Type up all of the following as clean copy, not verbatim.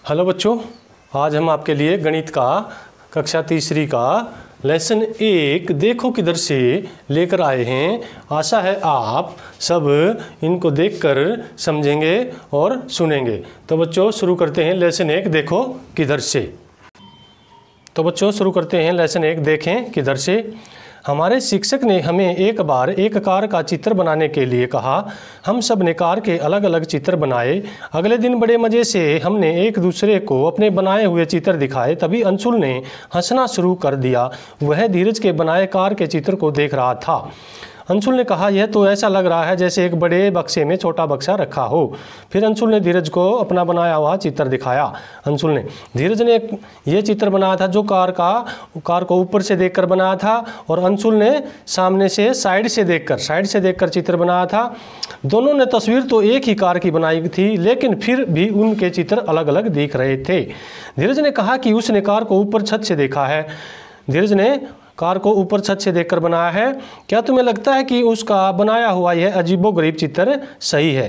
Hello बच्चों, आज हम आपके लिए गणित का कक्षा तीसरी का लेसन 1 देखो किधर से लेकर आए हैं। आशा है आप सब इनको देखकर समझेंगे और सुनेंगे। तो बच्चों शुरू करते हैं लेसन 1 देखो किधर से। तो बच्चों शुरू करते हैं लेसन 1 देखें किधर से। हमारे शिक्षक ने हमें एक बार एक कार का चित्र बनाने के लिए कहा। हम सब ने कार के अलग अलग चित्र बनाए। अगले दिन बड़े मज़े से हमने एक दूसरे को अपने बनाए हुए चित्र दिखाए। तभी अंशुल ने हंसना शुरू कर दिया। वह धीरज के बनाए कार के चित्र को देख रहा था। अंशुल ने कहा, यह तो ऐसा लग रहा है जैसे एक बड़े बक्से में छोटा बक्सा रखा हो। फिर अंशुल ने धीरज को अपना बनाया हुआ चित्र दिखाया। धीरज ने यह चित्र बनाया था जो कार को ऊपर से देखकर बनाया था, और अंशुल ने सामने से साइड से देखकर चित्र बनाया था। दोनों ने तस्वीर तो एक ही कार की बनाई थी, लेकिन फिर भी उनके चित्र अलग अलग दिख रहे थे। धीरज ने कहा कि उसने कार को ऊपर छत से देखा है। धीरज ने कार को ऊपर छत से देखकर बनाया है। क्या तुम्हें लगता है कि उसका बनाया हुआ यह अजीबोगरीब चित्र सही है?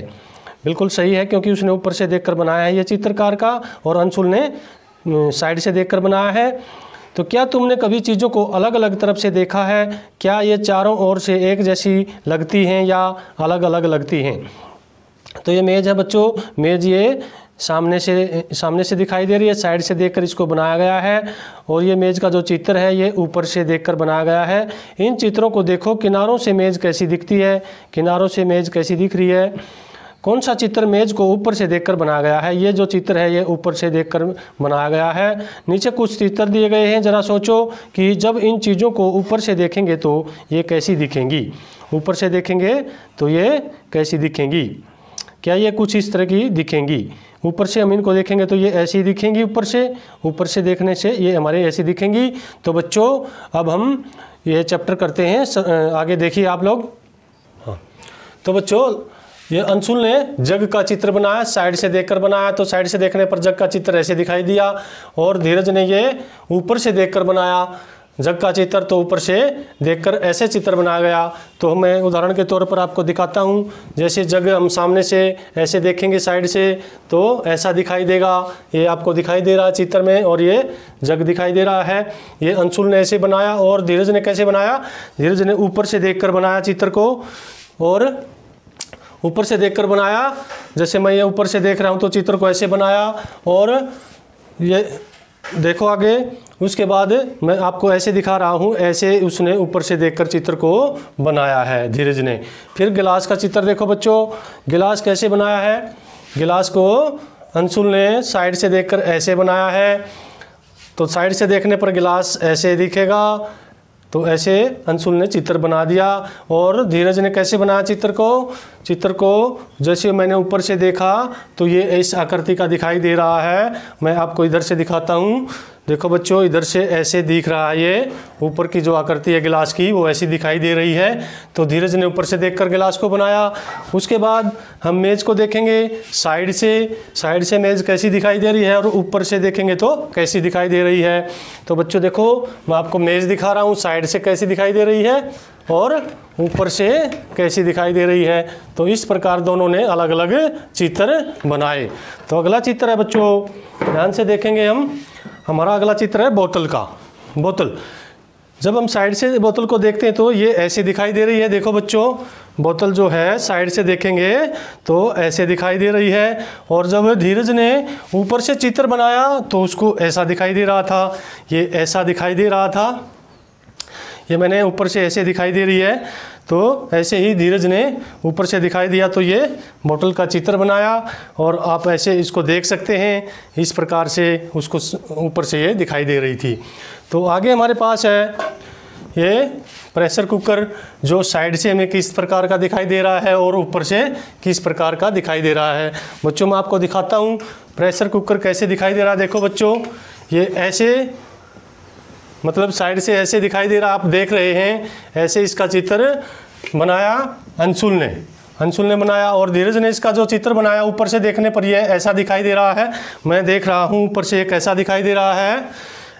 बिल्कुल सही है, क्योंकि उसने ऊपर से देखकर बनाया है यह चित्र कार का, और अंशुल ने साइड से देखकर बनाया है। तो क्या तुमने कभी चीज़ों को अलग अलग तरफ से देखा है? क्या ये चारों ओर से एक जैसी लगती हैं या अलग अलग लगती हैं? तो ये मेज़ है बच्चों। मेज़ ये सामने से दिखाई दे रही है, साइड से देखकर इसको बनाया गया है। और ये मेज़ का जो चित्र है ये ऊपर से देखकर बनाया गया है। इन चित्रों को देखो, किनारों से मेज़ कैसी दिखती है, किनारों से मेज़ कैसी दिख रही है। कौन सा चित्र मेज़ को ऊपर से देखकर बनाया गया है? ये जो चित्र है ये ऊपर से देखकर बनाया गया है। नीचे कुछ चित्र दिए गए हैं, ज़रा सोचो कि जब इन चीज़ों को ऊपर से देखेंगे तो ये कैसी दिखेंगी। ऊपर से देखेंगे तो ये कैसी दिखेंगी? क्या ये कुछ इस तरह की दिखेंगी? ऊपर से हम इनको देखेंगे तो ये ऐसी दिखेंगी। ऊपर से देखने से ये हमारे ऐसी दिखेंगी। तो बच्चों अब हम ये चैप्टर करते हैं, आगे देखिए आप लोग। हाँ, तो बच्चों ये अंशुल ने जग का चित्र बनाया, साइड से देखकर बनाया। तो साइड से देखने पर जग का चित्र ऐसे दिखाई दिया, और धीरज ने ये ऊपर से देखकर बनाया जग का चित्र, तो ऊपर से देखकर ऐसे चित्र बनाया गया। तो मैं उदाहरण के तौर पर आपको दिखाता हूँ। जैसे जग हम सामने से ऐसे देखेंगे साइड से तो ऐसा दिखाई देगा, ये आपको दिखाई दे रहा है चित्र में, और ये जग दिखाई दे रहा है। ये अंशुल ने ऐसे बनाया। और धीरज ने कैसे बनाया? धीरज ने ऊपर से देखकर बनाया चित्र को, और ऊपर से देखकर बनाया। जैसे मैं ये ऊपर से देख रहा हूँ तो चित्र को ऐसे बनाया, और ये देखो आगे। उसके बाद मैं आपको ऐसे दिखा रहा हूँ, ऐसे उसने ऊपर से देखकर चित्र को बनाया है धीरज ने। फिर गिलास का चित्र देखो बच्चों, गिलास कैसे बनाया है? गिलास को अंशुल ने साइड से देखकर ऐसे बनाया है। तो साइड से देखने पर गिलास ऐसे दिखेगा, तो ऐसे अंशुल ने चित्र बना दिया। और धीरज ने कैसे बनाया चित्र को जैसे मैंने ऊपर से देखा तो ये इस आकृति का दिखाई दे रहा है। मैं आपको इधर से दिखाता हूँ। देखो बच्चों, इधर से ऐसे दिख रहा है, ये ऊपर की जो आकृति है गिलास की वो ऐसी दिखाई दे रही है। तो धीरज ने ऊपर से देखकर गिलास को बनाया। उसके बाद हम मेज़ को देखेंगे साइड से मेज़ कैसी दिखाई दे रही है, और ऊपर से देखेंगे तो कैसी दिखाई दे रही है। तो बच्चों देखो, मैं आपको मेज़ दिखा रहा हूँ, साइड से कैसी दिखाई दे रही है और ऊपर से कैसी दिखाई दे रही है। तो इस प्रकार दोनों ने अलग अलग चित्र बनाए। तो अगला चित्र है बच्चों, ध्यान से देखेंगे हम। हमारा अगला चित्र है बोतल का। बोतल, जब हम साइड से बोतल को देखते हैं तो ये ऐसे दिखाई दे रही है। देखो बच्चों, बोतल जो है साइड से देखेंगे तो ऐसे दिखाई दे रही है। और जब धीरज ने ऊपर से चित्र बनाया तो उसको ऐसा दिखाई दे रहा था, ये ऐसा दिखाई दे रहा था। ये मैंने ऊपर से ऐसे दिखाई दे रही है, तो ऐसे ही धीरज ने ऊपर से दिखाई दिया तो ये बोतल का चित्र बनाया। और आप ऐसे इसको देख सकते हैं, इस प्रकार से उसको ऊपर से ये दिखाई दे रही थी। तो आगे हमारे पास है ये प्रेशर कुकर, जो साइड से हमें किस प्रकार का दिखाई दे रहा है और ऊपर से किस प्रकार का दिखाई दे रहा है। बच्चों मैं आपको दिखाता हूँ प्रेशर कुकर कैसे दिखाई दे रहा है। देखो बच्चों, ये ऐसे मतलब साइड से ऐसे दिखाई दे रहा, आप देख रहे हैं। ऐसे इसका चित्र बनाया अंशुल ने बनाया, और धीरज ने इसका जो चित्र बनाया ऊपर से देखने पर यह ऐसा दिखाई दे रहा है। मैं देख रहा हूँ ऊपर से कैसा दिखाई दे रहा है,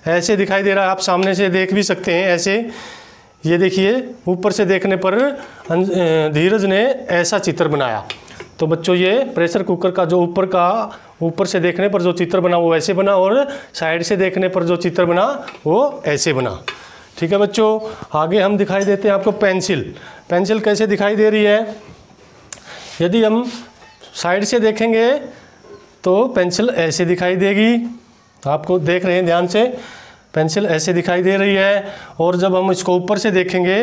ऐसे दिखाई दे रहा है। आप सामने से देख भी सकते हैं ऐसे। ये देखिए ऊपर से देखने पर धीरज ने ऐसा चित्र बनाया। तो बच्चों ये प्रेशर कुकर का जो ऊपर से देखने पर जो चित्र बना वो ऐसे बना, और साइड से देखने पर जो चित्र बना वो ऐसे बना। ठीक है बच्चों, आगे हम दिखाई देते हैं आपको पेंसिल। पेंसिल कैसे दिखाई दे रही है? यदि हम साइड से देखेंगे तो पेंसिल ऐसे दिखाई देगी, आपको देख रहे हैं ध्यान से, पेंसिल ऐसे दिखाई दे रही है। और जब हम इसको ऊपर से देखेंगे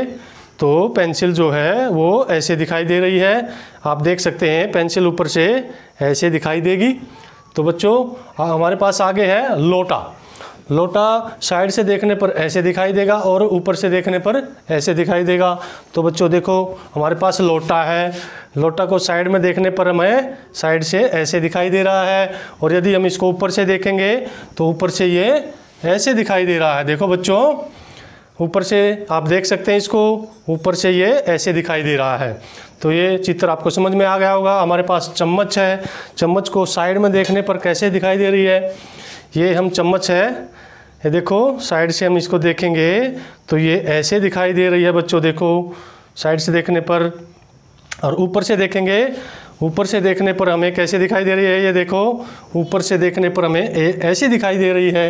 तो पेंसिल जो है वो ऐसे दिखाई दे रही है। आप देख सकते हैं पेंसिल ऊपर से ऐसे दिखाई देगी। तो बच्चों हमारे पास आगे है लोटा। लोटा साइड से देखने पर ऐसे दिखाई देगा और ऊपर से देखने पर ऐसे दिखाई देगा। तो बच्चों देखो हमारे पास लोटा है, लोटा को साइड में देखने पर हमें साइड से ऐसे दिखाई दे रहा है, और यदि हम इसको ऊपर से देखेंगे तो ऊपर से ये ऐसे दिखाई दे रहा है। देखो बच्चों ऊपर से आप देख सकते हैं, इसको ऊपर से ये ऐसे दिखाई दे रहा है। तो ये चित्र आपको समझ में आ गया होगा। हमारे पास चम्मच है, चम्मच को साइड में देखने पर कैसे दिखाई दे रही है? ये हम चम्मच है, ये देखो साइड से हम इसको देखेंगे तो ये ऐसे दिखाई दे रही है बच्चों, देखो साइड से देखने पर। और ऊपर से देखेंगे, ऊपर से देखने पर हमें कैसे दिखाई दे रही है? ये देखो ऊपर से देखने पर हमें ऐसी दिखाई दे रही है।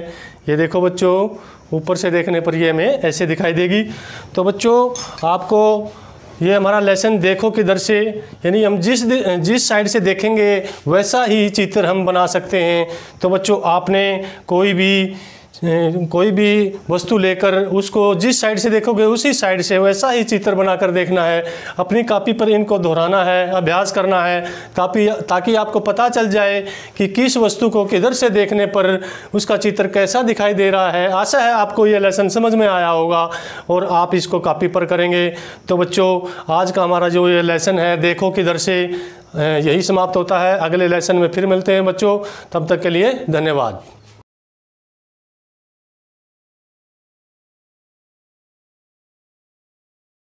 ये देखो बच्चों ऊपर से देखने पर ये हमें ऐसे दिखाई देगी। तो बच्चों आपको ये हमारा लेसन देखो किधर से, यानी हम जिस साइड से देखेंगे वैसा ही चित्र हम बना सकते हैं। तो बच्चों आपने कोई भी वस्तु लेकर उसको जिस साइड से देखोगे उसी साइड से वैसा ही चित्र बनाकर देखना है। अपनी कॉपी पर इनको दोहराना है, अभ्यास करना है, ताकि आपको पता चल जाए कि किस वस्तु को किधर से देखने पर उसका चित्र कैसा दिखाई दे रहा है। आशा है आपको ये लेसन समझ में आया होगा और आप इसको कॉपी पर करेंगे। तो बच्चों आज का हमारा जो ये लेसन है देखो किधर से, यही समाप्त होता है। अगले लेसन में फिर मिलते हैं बच्चों, तब तक के लिए धन्यवाद।